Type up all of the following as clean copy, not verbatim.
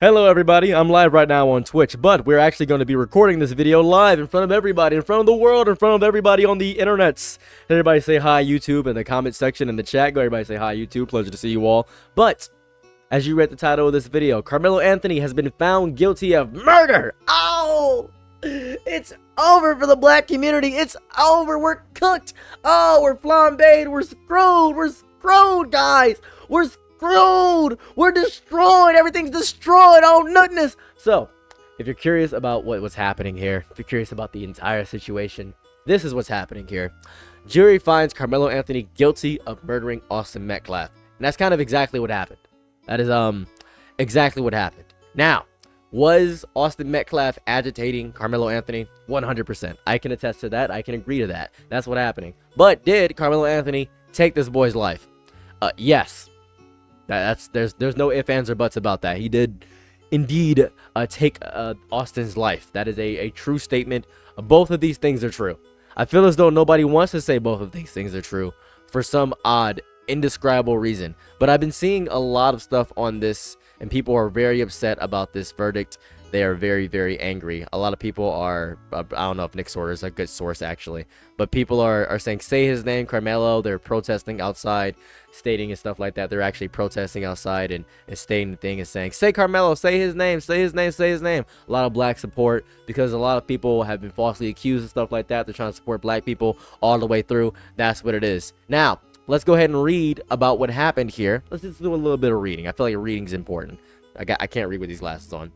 Hello everybody, I'm live right now on Twitch, but we're actually going to be recording this video live in front of everybody, in front of the world, in front of everybody on the internets. Everybody say hi YouTube in the comment section, in the chat. Go everybody say hi YouTube, pleasure to see you all. But, as you read the title of this video, Karmelo Anthony has been found guilty of murder. Oh! It's over for the black community. It's over. We're cooked. Oh, we're flambéed. We're screwed, guys. We're screwed. We're destroyed. Everything's destroyed. Oh, nutness. So, if you're curious about what's happening here, if you're curious about the entire situation, this is what's happening here. Jury finds Karmelo Anthony guilty of murdering Austin Metcalf. And that's kind of exactly what happened. That is exactly what happened. Now, was Austin Metcalf agitating Karmelo Anthony? 100%. I can attest to that. I can agree to that. That's what's happening. But did Karmelo Anthony take this boy's life? Yes. There's no ifs, ands, or buts about that. He did indeed take Austin's life. That is a true statement. Both of these things are true. I feel as though nobody wants to say both of these things are true for some odd, indescribable reason. But I've been seeing a lot of stuff on this, and people are very upset about this verdict. They are very, very angry. A lot of people are, I don't know if Nick Sorter is a good source actually, but people are saying, say his name, Karmelo. They're protesting outside, stating and stuff like that. They're actually protesting outside and stating the thing and saying, say Karmelo, say his name, say his name, say his name. A lot of black support, because a lot of people have been falsely accused and stuff like that. They're trying to support black people all the way through. That's what it is. Now, let's go ahead and read about what happened here. Let's just do a little bit of reading. I feel like reading's important. I can't read with these glasses on.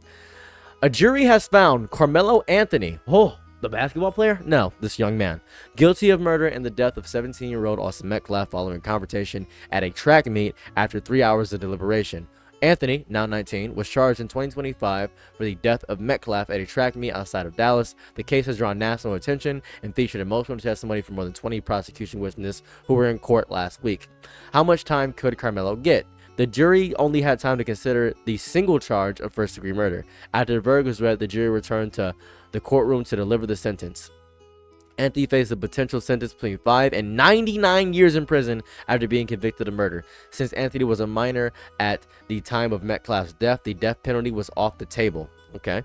A jury has found Karmelo Anthony, the basketball player? No, this young man, guilty of murder and the death of 17-year-old Austin Metcalf following a confrontation at a track meet after 3 hours of deliberation. Anthony, now 19, was charged in 2025 for the death of Metcalf at a track meet outside of Dallas. The case has drawn national attention and featured emotional testimony from more than 20 prosecution witnesses who were in court last week. How much time could Karmelo get? The jury only had time to consider the single charge of first-degree murder. After the verdict was read, the jury returned to the courtroom to deliver the sentence. Anthony faced a potential sentence between 5 and 99 years in prison after being convicted of murder. Since Anthony was a minor at the time of Metcalf's death, the death penalty was off the table. Okay.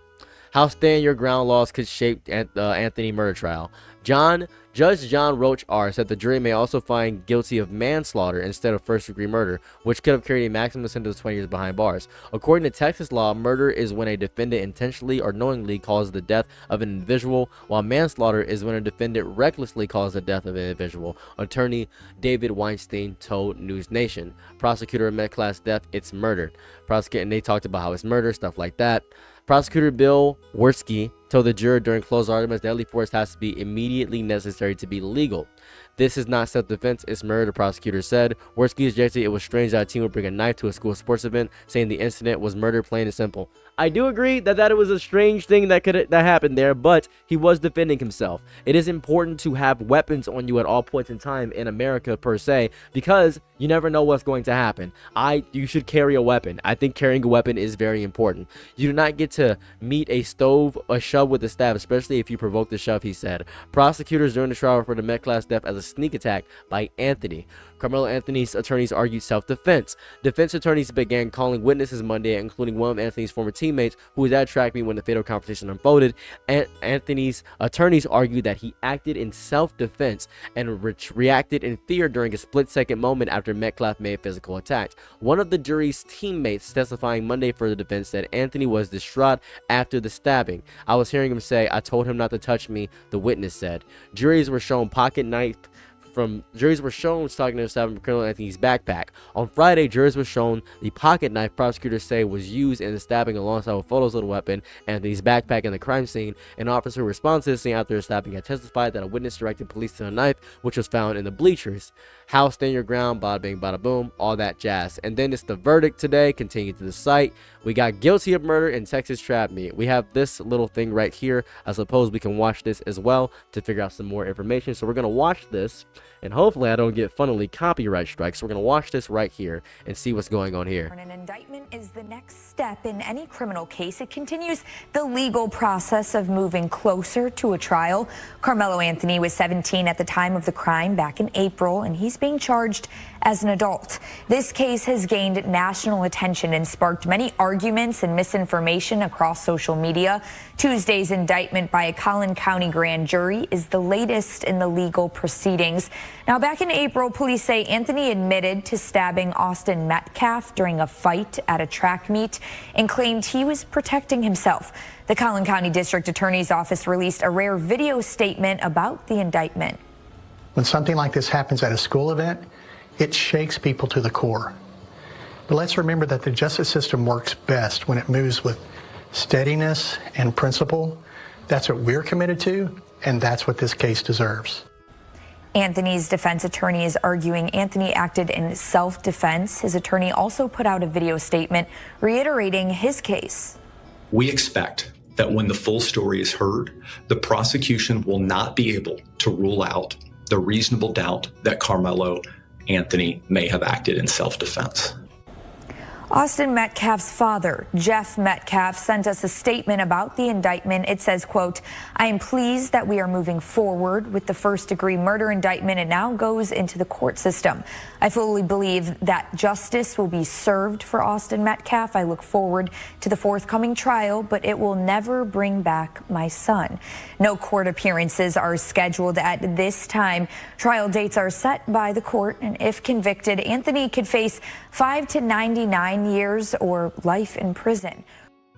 How stand your ground laws could shape Anthony murder trial. Judge John Roach R. said the jury may also find guilty of manslaughter instead of first-degree murder, which could have carried a maximum sentence of 20 years behind bars. According to Texas law, murder is when a defendant intentionally or knowingly causes the death of an individual, while manslaughter is when a defendant recklessly causes the death of an individual. Attorney David Weinstein told News Nation. Prosecutor of Metcalf's death, it's murder. And they talked about how it's murder, stuff like that. Prosecutor Bill Werski told the juror during closed arguments deadly force has to be immediately necessary to be legal. This is not self-defense, it's murder, the prosecutor said. Werski suggested it was strange that a team would bring a knife to a school sports event, saying the incident was murder, plain and simple. I do agree that it was a strange thing that happened there, but he was defending himself. It is important to have weapons on you at all points in time in America per se, because you never know what's going to happen. You should carry a weapon. I think carrying a weapon is very important. You do not get to meet a shove with a stab, especially if you provoke the shove, he said. Prosecutors during the trial referred to Metcalf's death as a sneak attack by Anthony. Karmelo Anthony's attorneys argued self-defense. Defense attorneys began calling witnesses Monday, including one of Anthony's former teammates who was at track meet when the fatal confrontation unfolded. Anthony's attorneys argued that he acted in self-defense and reacted in fear during a split-second moment after Metcalf made a physical attack. One of the jury's teammates testifying Monday for the defense said Anthony was distraught after the stabbing. I was hearing him say, "I told him not to touch me," the witness said. Juries were shown talking to from Colonel Anthony's backpack. On Friday, jurors were shown the pocket knife prosecutors say was used in the stabbing alongside with photos of the weapon, Anthony's backpack, in the crime scene. An officer responsive to the scene after the stabbing had testified that a witness directed police to the knife, which was found in the bleachers. How stand your ground, bada bing, bada boom, all that jazz. And then it's the verdict today. Continue to the site. We got guilty of murder in Texas trap meet. We have this little thing right here. I suppose we can watch this as well to figure out some more information. So we're going to watch this, and hopefully I don't get funnily copyright strikes. So we're going to watch this right here and see what's going on here. An indictment is the next step in any criminal case. It continues the legal process of moving closer to a trial. Karmelo Anthony was 17 at the time of the crime back in April, and he's being charged as an adult. This case has gained national attention and sparked many arguments and misinformation across social media. Tuesday's indictment by a Collin County grand jury is the latest in the legal proceedings. Now, back in April, police say Anthony admitted to stabbing Austin Metcalf during a fight at a track meet and claimed he was protecting himself. The Collin County District Attorney's Office released a rare video statement about the indictment. When something like this happens at a school event, it shakes people to the core. But let's remember that the justice system works best when it moves with steadiness and principle. That's what we're committed to, and that's what this case deserves. Anthony's defense attorney is arguing Anthony acted in self-defense. His attorney also put out a video statement reiterating his case. We expect that when the full story is heard, the prosecution will not be able to rule out the reasonable doubt that Karmelo Anthony may have acted in self-defense. Austin Metcalf's father, Jeff Metcalf, sent us a statement about the indictment. It says, quote, "I am pleased that we are moving forward with the first-degree murder indictment. It now goes into the court system. I fully believe that justice will be served for Austin Metcalf. I look forward to the forthcoming trial, but it will never bring back my son." No court appearances are scheduled at this time. Trial dates are set by the court, and if convicted, Anthony could face 5 to 99 years or life in prison.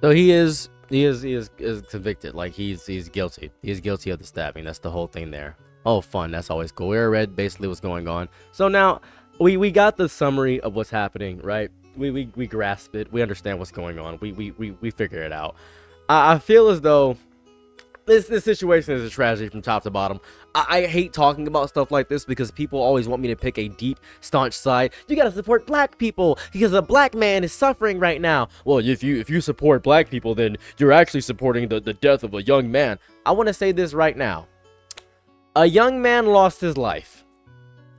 So he is convicted. Like he's guilty. He's guilty of the stabbing. That's the whole thing there. Oh, fun. That's always cool. We read basically what's going on. So now we got the summary of what's happening, right? We grasp it. We understand what's going on. We figure it out. I feel as though this situation is a tragedy from top to bottom. I hate talking about stuff like this because people always want me to pick a deep, staunch side. You gotta support black people because a black man is suffering right now. Well, if you support black people, then you're actually supporting the death of a young man. I want to say this right now. A young man lost his life.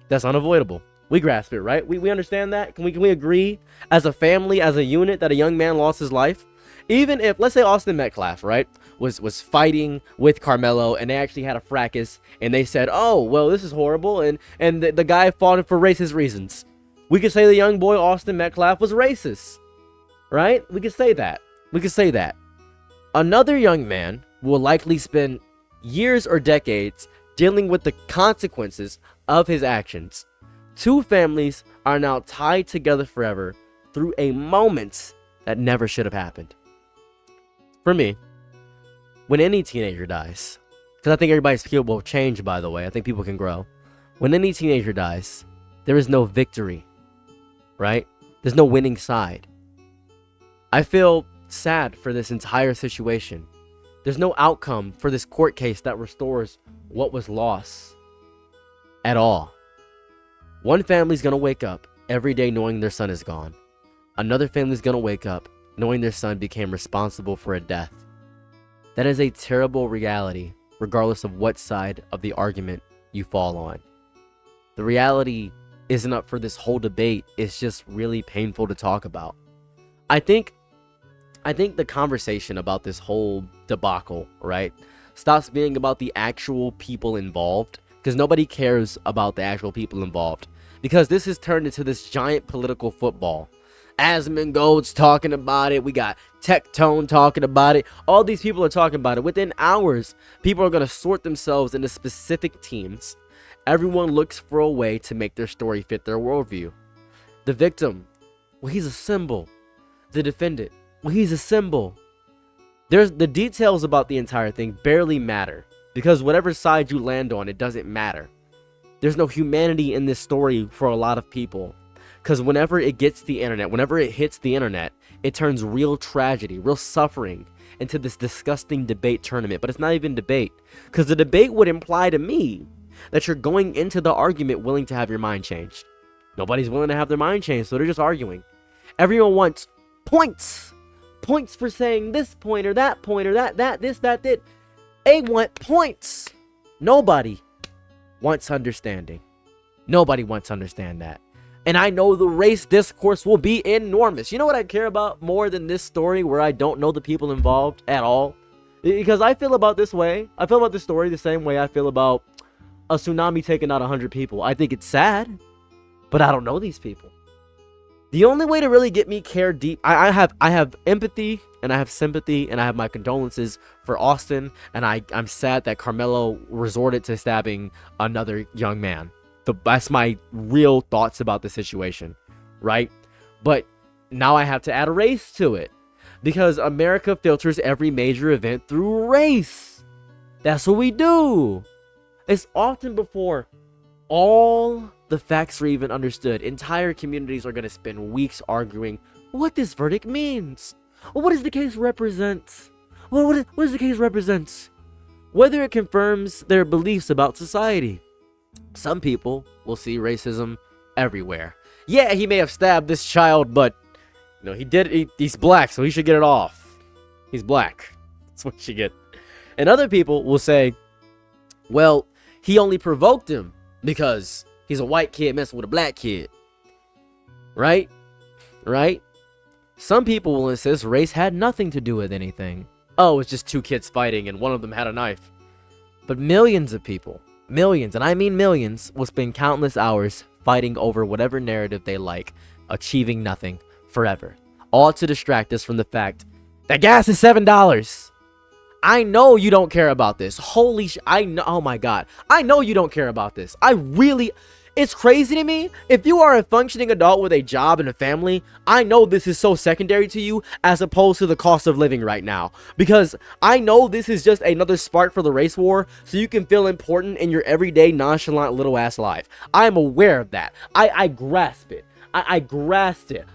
That's unavoidable. We grasp it, right? We understand that. Can we agree as a family, as a unit, that a young man lost his life? Even if, let's say Austin Metcalf, right, was fighting with Karmelo and they actually had a fracas and they said, oh, well, this is horrible, and the guy fought for racist reasons. We could say the young boy Austin Metcalf was racist, right? We could say that. We could say that. Another young man will likely spend years or decades dealing with the consequences of his actions. Two families are now tied together forever through a moment that never should have happened. For me, when any teenager dies, because I think everybody's capable of change, by the way, I think people can grow. When any teenager dies, there is no victory, right? There's no winning side. I feel sad for this entire situation. There's no outcome for this court case that restores what was lost at all. One family's gonna wake up every day knowing their son is gone. Another family's gonna wake up knowing their son became responsible for a death. That is a terrible reality, regardless of what side of the argument you fall on. The reality isn't up for this whole debate. It's just really painful to talk about. I think the conversation about this whole debacle, right, stops being about the actual people involved, because nobody cares about the actual people involved, because this has turned into this giant political football. Asmongold's talking about it. We got Tectone talking about it. All these people are talking about it. Within hours, people are going to sort themselves into specific teams. Everyone looks for a way to make their story fit their worldview. The victim, well, he's a symbol. The defendant, well, he's a symbol. The details about the entire thing barely matter, because whatever side you land on, it doesn't matter. There's no humanity in this story for a lot of people. Because whenever it hits the internet, it turns real tragedy, real suffering into this disgusting debate tournament. But it's not even debate. Because the debate would imply to me that you're going into the argument willing to have your mind changed. Nobody's willing to have their mind changed, so they're just arguing. Everyone wants points. Points for saying this point or that, this, that. They want points. Nobody wants understanding. Nobody wants to understand that. And I know the race discourse will be enormous. You know what I care about more than this story where I don't know the people involved at all? Because I feel about this way. I feel about this story the same way I feel about a tsunami taking out 100 people. I think it's sad, but I don't know these people. The only way to really get me care deep, I have empathy and I have sympathy and I have my condolences for Austin, and I'm sad that Karmelo resorted to stabbing another young man. That's my real thoughts about the situation, right? But now I have to add a race to it, because America filters every major event through race. That's what we do. It's often before all the facts are even understood. Entire communities are going to spend weeks arguing what this verdict means. What does the case represent? What does the case represent? Whether it confirms their beliefs about society. Some people will see racism everywhere. Yeah, he may have stabbed this child, but he's black, so he should get it off. He's black. That's what you should get. And other people will say, well, he only provoked him because he's a white kid messing with a black kid. Right? Some people will insist race had nothing to do with anything. Oh, it's just two kids fighting and one of them had a knife. But millions of people, millions, and I mean millions, will spend countless hours fighting over whatever narrative they like, achieving nothing forever. All to distract us from the fact that gas is $7. I know you don't care about this. Holy sh! I know. Oh my God. I know you don't care about this. It's crazy to me. If you are a functioning adult with a job and a family, I know this is so secondary to you as opposed to the cost of living right now. Because I know this is just another spark for the race war, so you can feel important in your everyday nonchalant little ass life. I am aware of that. I grasp it. I grasp it.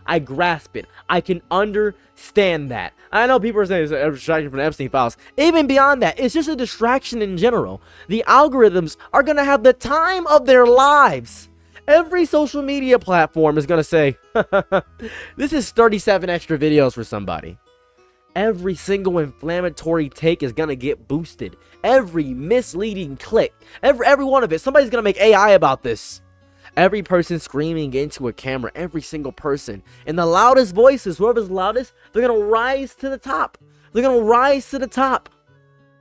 I can understand that. I know people are saying it's a distraction from the Epstein files. Even beyond that, it's just a distraction in general. The algorithms are going to have the time of their lives. Every social media platform is going to say, this is 37 extra videos for somebody. Every single inflammatory take is going to get boosted. Every misleading click, every one of it. Somebody's going to make AI about this. Every person screaming into a camera, every single person. And the loudest voices, whoever's loudest, they're going to rise to the top.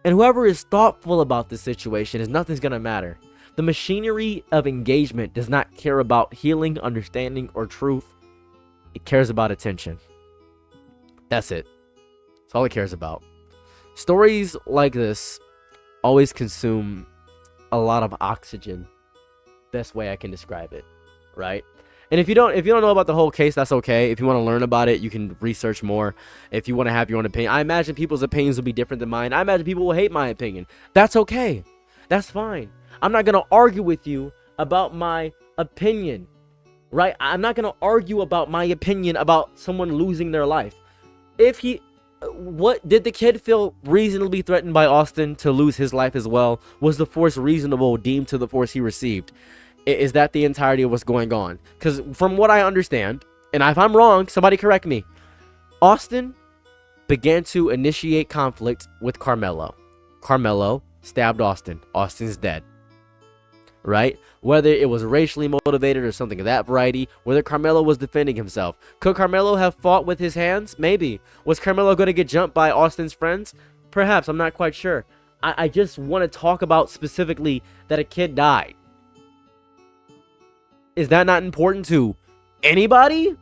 And whoever is thoughtful about this situation is nothing's going to matter. The machinery of engagement does not care about healing, understanding, or truth. It cares about attention. That's it. That's all it cares about. Stories like this always consume a lot of oxygen. Best way I can describe it, right? And if you don't know about the whole case, that's okay. If you want to learn about it, you can research more. If you want to have your own opinion, I imagine people's opinions will be different than mine. I imagine people will hate my opinion. That's okay. That's fine. I'm not gonna argue with you about my opinion, right? I'm not gonna argue about my opinion about someone losing their life. What did the kid feel reasonably threatened by Austin to lose his life as well? Was the force reasonable deemed to the force he received? Is that the entirety of what's going on? Because from what I understand, and if I'm wrong, somebody correct me, Austin began to initiate conflict with Karmelo. Karmelo stabbed Austin. Austin's dead. Right? Whether it was racially motivated or something of that variety, whether Karmelo was defending himself. Could Karmelo have fought with his hands? Maybe. Was Karmelo going to get jumped by Austin's friends? Perhaps. I'm not quite sure. I just want to talk about specifically that a kid died. Is that not important to anybody?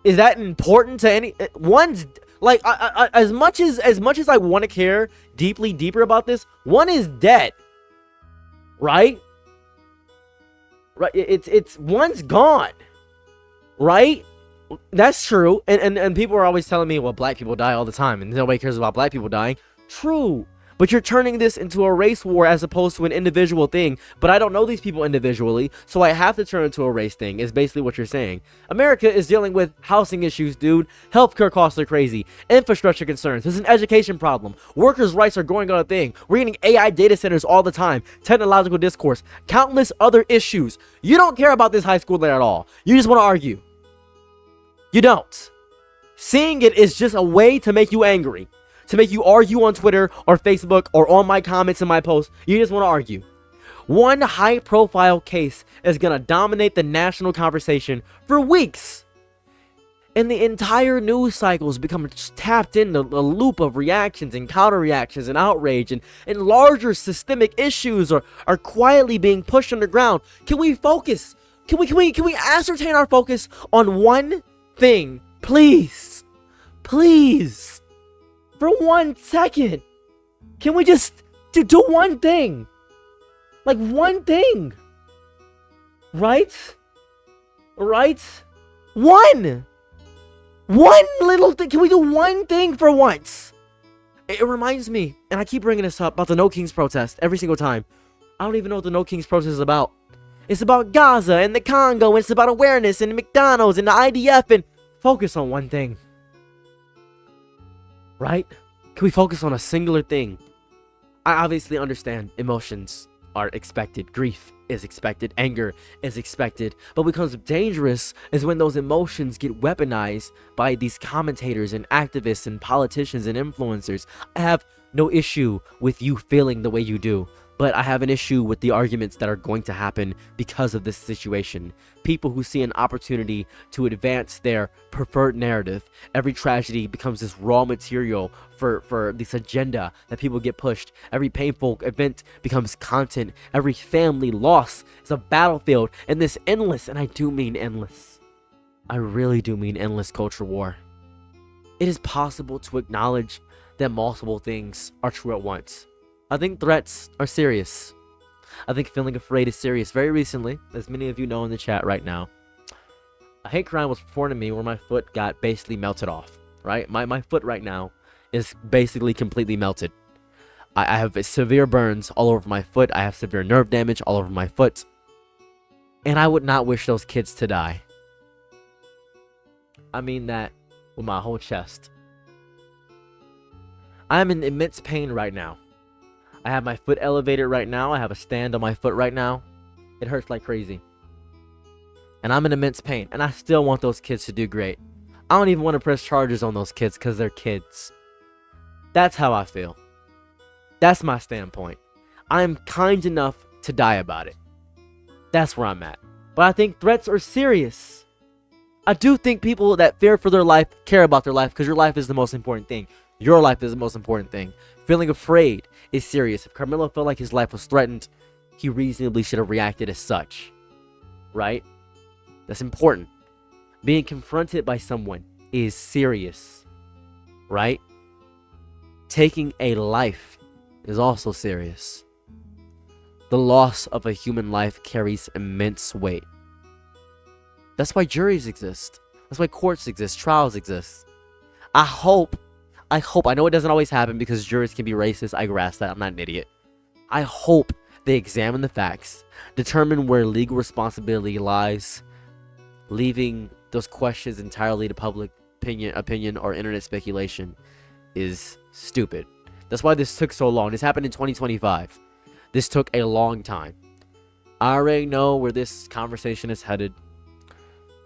Is that important to any? One's like as much as I want to care deeper about this, one is dead. Right? Right, it's one's gone, right? That's true, and people are always telling me, well, black people die all the time, and nobody cares about black people dying. True, but you're turning this into a race war as opposed to an individual thing. But I don't know these people individually, so I have to turn it into a race thing, is basically what you're saying. America is dealing with housing issues, dude. Healthcare costs are crazy. Infrastructure concerns. There's an education problem. Workers' rights are going on a thing. We're getting AI data centers all the time. Technological discourse. Countless other issues. You don't care about this high schooler at all. You just want to argue. You don't. Seeing it is just a way to make you angry. To make you argue on Twitter or Facebook or on my comments and my posts. You just want to argue. One high-profile case is going to dominate the national conversation for weeks. And the entire news cycle has become tapped into a loop of reactions and counter-reactions and outrage, and larger systemic issues are quietly being pushed underground. Can we focus? Can we ascertain our focus on one thing? Please. Please. For 1 second. Can we just do one thing? Like one thing. Right? Right? One little thing. Can we do one thing for once? It reminds me, and I keep bringing this up, about the No Kings protest every single time. I don't even know what the No Kings protest is about. It's about Gaza and the Congo, and it's about awareness and McDonald's and the IDF, and focus on one thing. Right? Can we focus on a singular thing? I obviously understand emotions are expected. Grief is expected. Anger is expected. But what becomes dangerous is when those emotions get weaponized by these commentators and activists and politicians and influencers. I have no issue with you feeling the way you do, but I have an issue with the arguments that are going to happen because of this situation. People who see an opportunity to advance their preferred narrative. Every tragedy becomes this raw material for this agenda that people get pushed. Every painful event becomes content. Every family loss is a battlefield in this endless, and I do mean endless, I really do mean endless culture war. It is possible to acknowledge that multiple things are true at once. I think threats are serious. I think feeling afraid is serious. Very recently, as many of you know in the chat right now, a hate crime was performed to me where my foot got basically melted off, right? My foot right now is basically completely melted. I have severe burns all over my foot. I have severe nerve damage all over my foot. And I would not wish those kids to die. I mean that with my whole chest. I am in immense pain right now. I have my foot elevated right now. I have a stand on my foot right now. It hurts like crazy. And I'm in immense pain. And I still want those kids to do great. I don't even want to press charges on those kids because they're kids. That's how I feel. That's my standpoint. I am kind enough to die about it. That's where I'm at. But I think threats are serious. I do think people that fear for their life care about their life, because your life is the most important thing. Your life is the most important thing. Feeling afraid is serious. If Karmelo felt like his life was threatened, he reasonably should have reacted as such. Right? That's important. Being confronted by someone is serious. Right? Taking a life is also serious. The loss of a human life carries immense weight. That's why juries exist. That's why courts exist. Trials exist. I hope, I know it doesn't always happen because juries can be racist. I grasp that. I'm not an idiot. I hope they examine the facts, determine where legal responsibility lies, leaving those questions entirely to public opinion or internet speculation is stupid. That's why this took so long. This happened in 2025. This took a long time. I already know where this conversation is headed.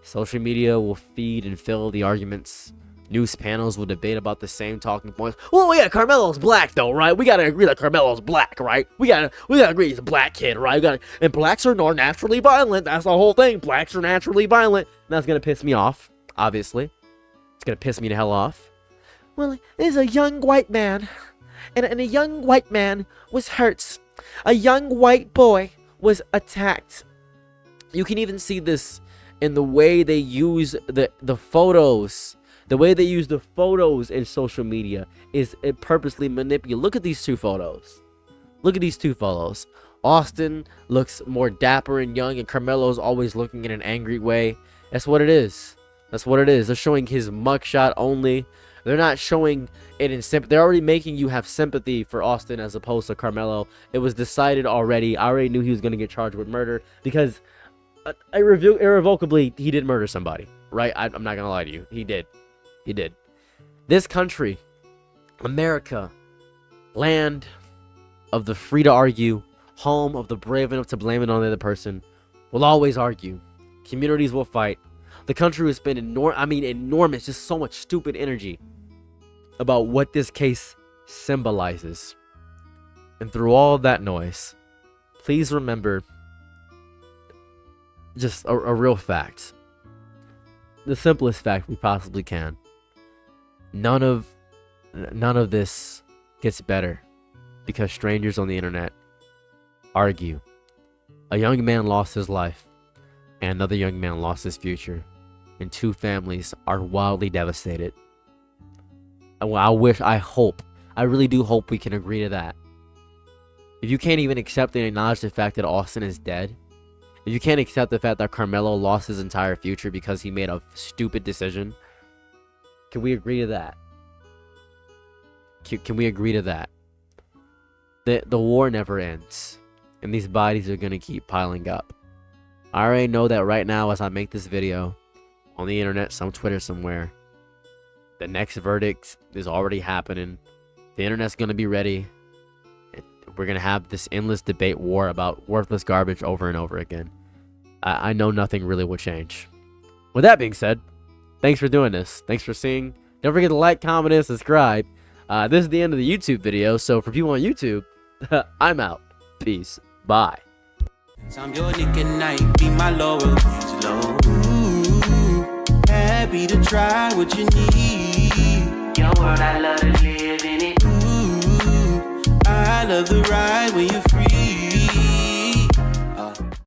Social media will feed and fill the arguments. News panels will debate about the same talking points. Well, yeah, Karmelo's black though, right? We gotta agree that Karmelo's black, right? We gotta agree he's a black kid, right? And blacks are naturally violent. That's the whole thing. Blacks are naturally violent. And that's gonna piss me off, obviously. It's gonna piss me the hell off. Well, there's a young white man, and a young white man was hurt. A young white boy was attacked. You can even see this in the way they use the photos. The way they use the photos in social media is it purposely manipulated. Look at these two photos. Look at these two photos. Austin looks more dapper and young, and Karmelo's always looking in an angry way. That's what it is. That's what it is. They're showing his mugshot only. They're not showing it in sympathy. They're already making you have sympathy for Austin as opposed to Karmelo. It was decided already. I already knew he was going to get charged with murder because irrevocably he did murder somebody. Right? I'm not going to lie to you. He did. He did. This country, America, land of the free to argue, home of the brave enough to blame it on the other person, will always argue. Communities will fight. The country will spend enormous, just so much stupid energy about what this case symbolizes. And through all of that noise, please remember just a real fact. The simplest fact we possibly can. None of this gets better because strangers on the internet argue. A young man lost his life, and another young man lost his future, and two families are wildly devastated. I really do hope we can agree to that. If you can't even accept and acknowledge the fact that Austin is dead, if you can't accept the fact that Karmelo lost his entire future because he made a stupid decision, can we agree to that? Can we agree to that? The war never ends, and these bodies are gonna keep piling up. I already know that right now as I make this video, on the internet, some Twitter somewhere, the next verdict is already happening. The internet's gonna be ready. We're gonna have this endless debate war about worthless garbage over and over again. I know nothing really will change. With that being said, thanks for doing this. Thanks for seeing. Don't forget to like, comment, and subscribe. This is the end of the YouTube video, so for people on YouTube, I'm out. Peace. Bye. I'm your nigga night, be my loyalty low. Happy to try what you need. Your world, I love to live in it. I love the ride when you're free.